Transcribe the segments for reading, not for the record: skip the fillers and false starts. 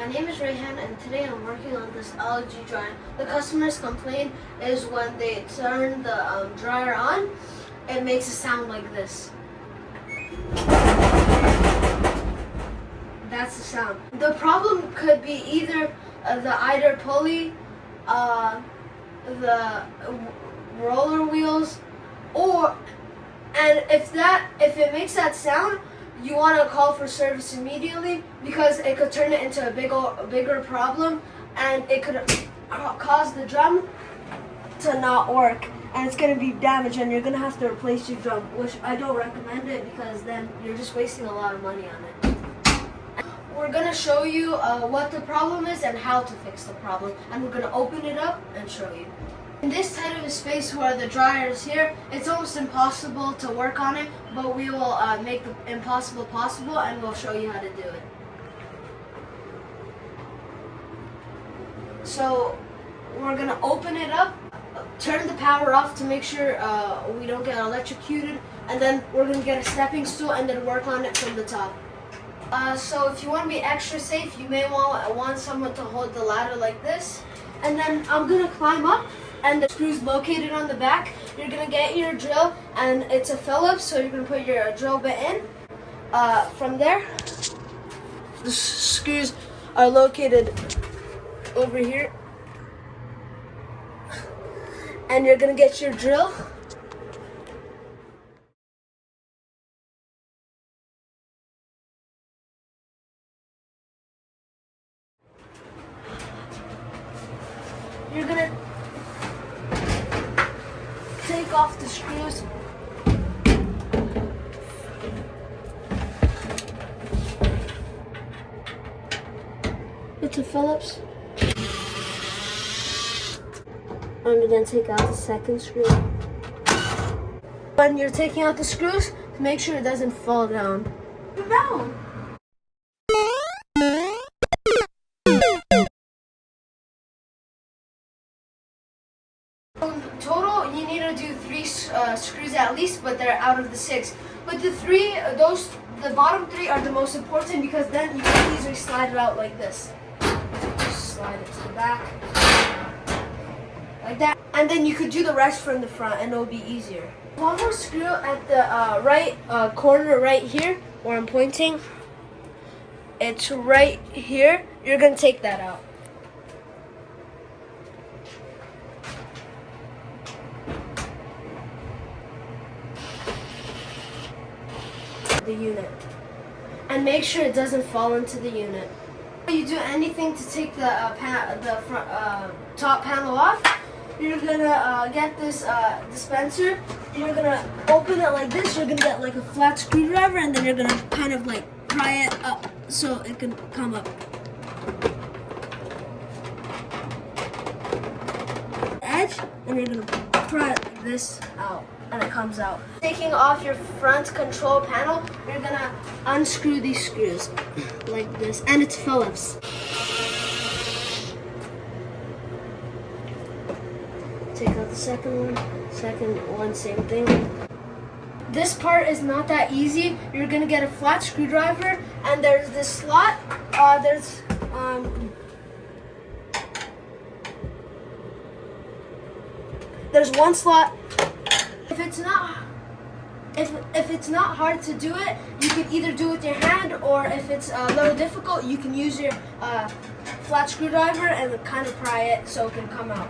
name is Raihan, and today I'm working on this LG dryer. The customer's complaint is when they turn the dryer on, it makes a sound like this. That's the sound. The problem could be either the idler pulley, the roller wheels, and if it makes that sound, you want to call for service immediately, because it could turn it into a bigger problem, and it could cause the drum to not work, and it's going to be damaged, and you're going to have to replace your drum, which I don't recommend it, because then you're just wasting a lot of money on it. We're going to show you what the problem is and how to fix the problem, and we're going to open it up and show you. In this tight of a space where the dryer is here, it's almost impossible to work on it, but we will make the impossible possible, and we'll show you how to do it. So we're going to open it up, turn the power off to make sure we don't get electrocuted, and then we're going to get a stepping stool and then work on it from the top. So if you want to be extra safe, you may want someone to hold the ladder like this, and then I'm going to climb up. And the screw's located on the back. You're gonna get your drill, and it's a Phillips, so you're gonna put your drill bit in. From there, the screws are located over here, and you're gonna get your drill. You're gonna take off the screws. It's a Phillips. I'm gonna take out the second screw. When you're taking out the screws, make sure it doesn't fall down. No. Total, you need to do 3 screws at least, but they're out of the 6. But the bottom 3 are the most important, because then you can easily slide it out like this. Just slide it to the back, like that. And then you could do the rest from the front, and it'll be easier. One more screw at the right corner right here, where I'm pointing. It's right here. You're gonna take that out. The unit, and make sure it doesn't fall into the unit. If you do anything to take the top panel off, you're gonna get this dispenser. You're gonna open it like this. You're gonna get like a flat screwdriver, and then you're gonna kind of like pry it up so it can come up. Edge, and you're gonna pry it like this out, and it comes out. Taking off your front control panel, you're gonna unscrew these screws like this, and it's Phillips. Take out the second one, same thing. This part is not that easy. You're gonna get a flat screwdriver, and there's this slot. There's one slot. If it's not hard to do it, you can either do it with your hand, or if it's a little difficult, you can use your flat screwdriver and kind of pry it so it can come out.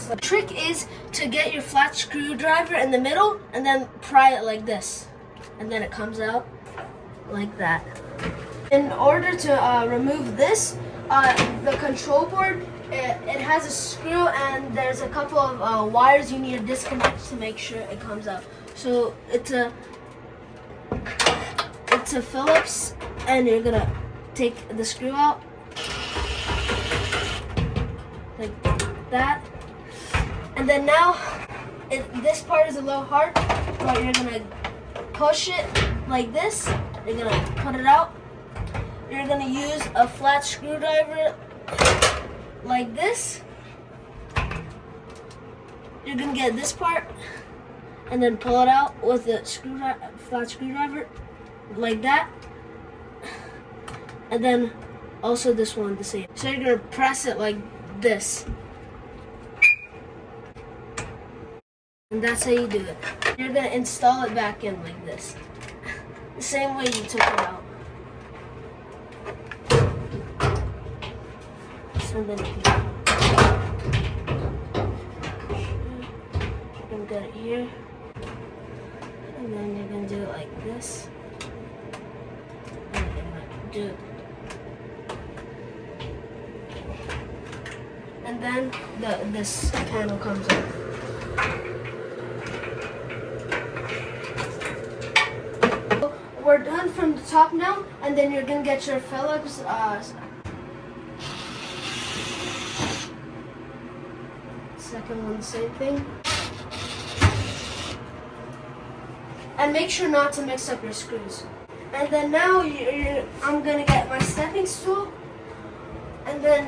The trick is to get your flat screwdriver in the middle and then pry it like this, and then it comes out like that. In order to remove this, the control board, it has a screw, and there's a couple of wires you need to disconnect to make sure it comes out. So it's a Phillips, and you're gonna take the screw out like that, and then now this part is a little hard, but you're gonna push it like this. You're gonna put it out. You're gonna use a flat screwdriver like this. You're gonna get this part and then pull it out with a flat screwdriver like that, and then Also this one the same. So you're gonna press it like this. And that's how you do it. You're gonna install it back in like this. The same way you took it out. So then you're gonna get it here. And then you're gonna do it like this. And you're gonna do it. And then this panel comes up. We're done from the top now, and then you're gonna get your Phillips second one, same thing. And make sure not to mix up your screws. And then now I'm gonna get my stepping stool, and then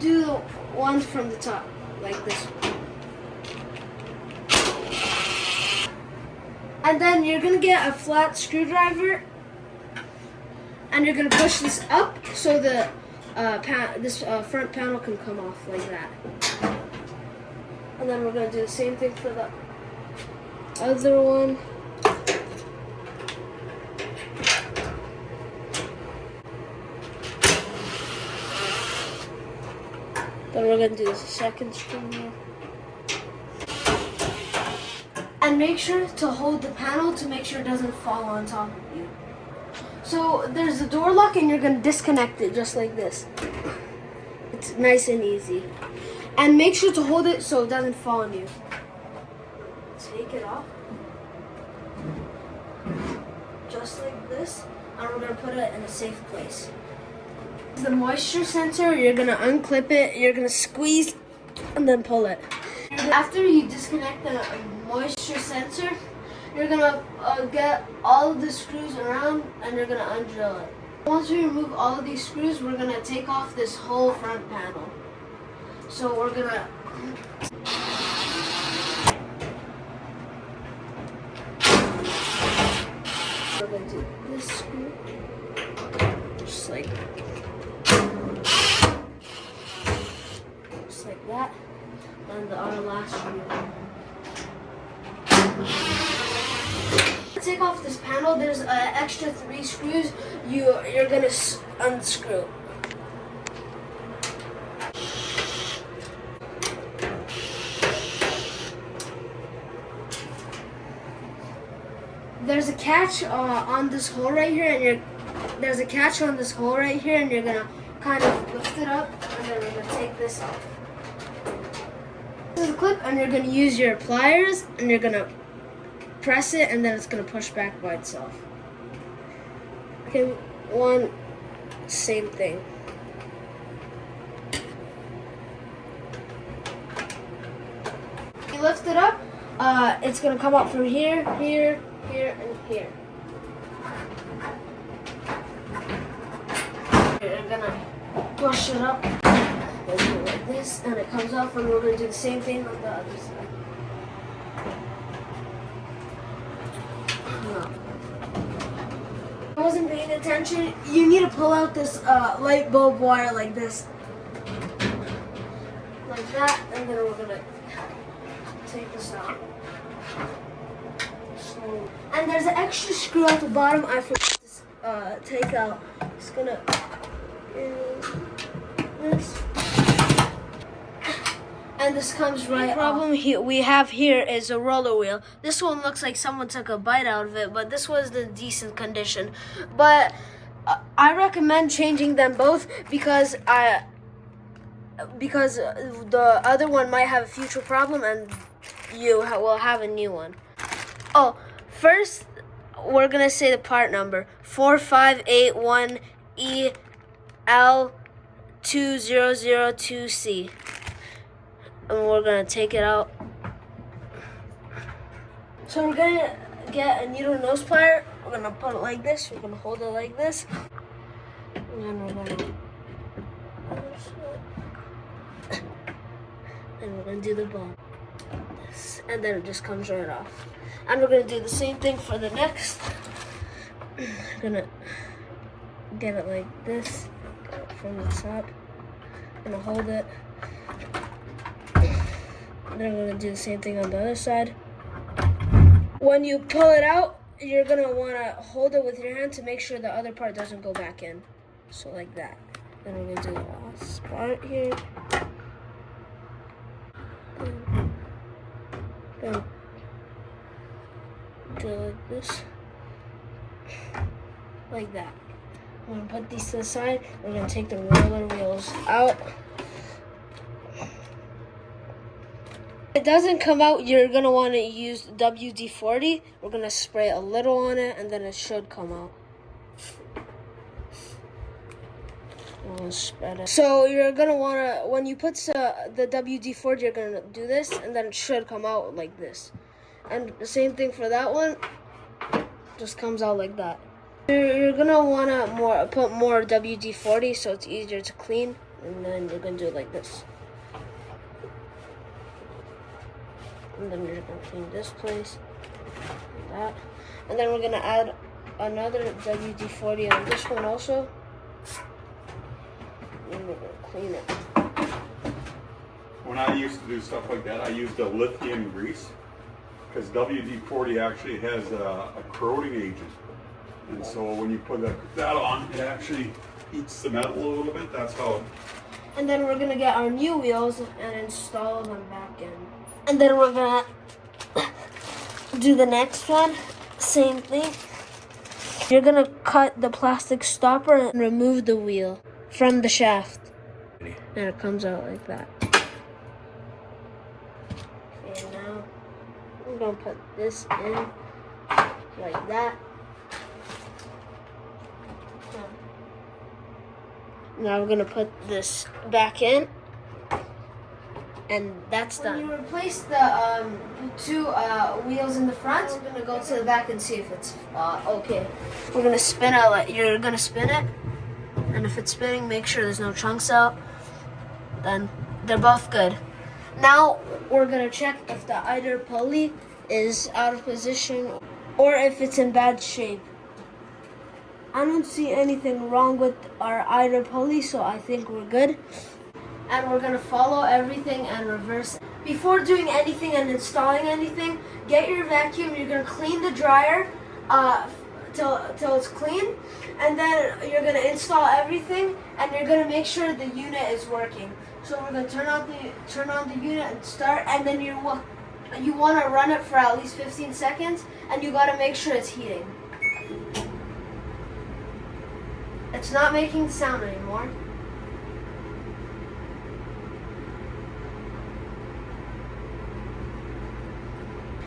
do the ones from the top, like this one. And then you're gonna get a flat screwdriver, and you're gonna push this up so the front panel can come off like that. And then we're gonna do the same thing for the other one. Then we're gonna do the second screw. And make sure to hold the panel to make sure it doesn't fall on top of you. So there's a door lock, and you're gonna disconnect it just like this. It's nice and easy. And make sure to hold it so it doesn't fall on you. Take it off. Just like this. And we're gonna put it in a safe place. The moisture sensor, you're gonna unclip it, you're gonna squeeze, and then pull it. After you disconnect the moisture sensor, you're gonna get all of the screws around, and you're gonna undrill it. Once we remove all of these screws, we're gonna take off this whole front panel. So we're gonna do this screw, just like that, and our last screw. Take off this panel. There's an extra 3 screws you're gonna unscrew. There's a catch on this hole right here, and there's a catch on this hole right here, and you're gonna kind of lift it up, and then we're gonna take this off. This is a clip, and you're gonna use your pliers, and you're gonna press it, and then it's gonna push back by itself. Okay, one, same thing. You lift it up, it's gonna come up from here, here, here, and here. You're gonna push it up, and do it like this, and it comes off, and we're gonna do the same thing on the other side. I wasn't paying attention. You need to pull out this light bulb wire like this. Like that, and then we're gonna take this out. So, and there's an extra screw at the bottom I forgot to take out. It's gonna this. And this comes right off. The problem we have here is a roller wheel. This one looks like someone took a bite out of it, but this was in decent condition. But I recommend changing them both because the other one might have a future problem, and you will have a new one. Oh, first we're gonna say the part number: 4581EL2002C. And we're gonna take it out. So we're gonna get a needle nose plier. We're gonna put it like this. We're gonna hold it like this. And then we're gonna do the bone. And then it just comes right off. And we're gonna do the same thing for the next. We're gonna get it like this. from the top. I'm gonna hold it. Then I'm gonna do the same thing on the other side. When you pull it out, you're gonna wanna hold it with your hand to make sure the other part doesn't go back in. So like that. Then we're gonna do the last part here. Then do it like this. Like that. I'm gonna put these to the side. We're gonna take the roller wheels out. If it doesn't come out, you're gonna want to use WD-40. We're gonna spray a little on it, and then it should come out. I'm gonna spread it. So you're gonna wanna, when you put the WD-40, you're gonna do this, and then it should come out like this. And the same thing for that one. Just comes out like that. You're gonna wanna put more WD-40 so it's easier to clean, and then you're gonna do it like this. And then you're gonna clean this place, like that, and then we're gonna add another WD-40 on this one also, and we're gonna clean it. When I used to do stuff like that, I used a lithium grease because WD-40 actually has a corroding agent. And so when you put that on, it actually heats the metal a little bit. That's how. And then we're gonna get our new wheels and install them back in. And then we're gonna do the next one. Same thing. You're gonna cut the plastic stopper and remove the wheel from the shaft. And it comes out like that. Okay, now I'm gonna put this in like that. Now we're gonna put this back in, and that's done. When you replace the two wheels in the front, we're gonna go to the back and see if it's okay. We're gonna spin it. You're gonna spin it, and if it's spinning, make sure there's no chunks out. Then they're both good. Now we're gonna check if the either pulley is out of position or if it's in bad shape. I don't see anything wrong with our either pulley, so I think we're good. And we're gonna follow everything and reverse. Before doing anything and installing anything, get your vacuum. You're gonna clean the dryer till it's clean, and then you're gonna install everything, and you're gonna make sure the unit is working. So we're gonna turn on the unit and start, and then you wanna run it for at least 15 seconds, and you gotta make sure it's heating. It's not making sound anymore.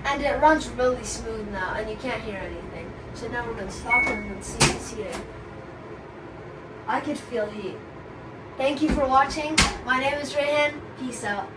And it runs really smooth now, and you can't hear anything. So now we're going to stop it and then see if it's heating. I could feel heat. Thank you for watching. My name is Raihan. Peace out.